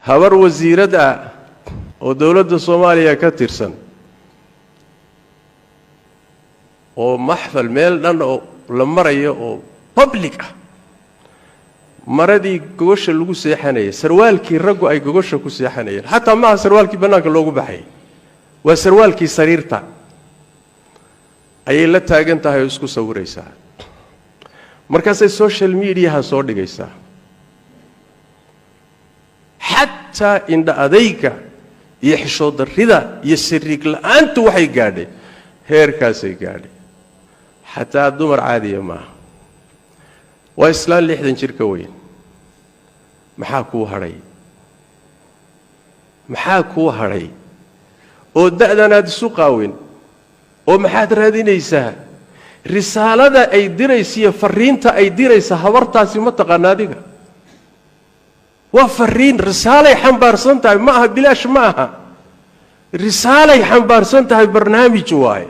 habar wasiirada oo dawladda Soomaaliya ka tirsan oo maxfal meel dhan oo la marayo oo public ah maradii gogosha lagu seexanayay sarwaalkii raggu ay gogosha ku seexanayeen hatta ma sarwaalkii banaanka loogu baxay waa sarwaalkii sariirta ayay la taagan tahay oo isku sawiraysaa markaasay social media ha soo dhigaysaa hatta inda adayga iyo xishood darrida iyo sirriig la'aantu waxay gaadhay heerkaasay gaadhay hatta dumar caadiya ma waa islaan 60 jir ka weyn maxaa ku haray oo da'danaad isu qaawin oo maxaad raadinaysaa risaalada ay diraysiyo fariinta ay diraysa habartaasi ma taqaanaadiga waa fariin risaalay xambaarsan tahay ma aha bilaash ma aha risaalay xambaarsan tahay barnaamij waaye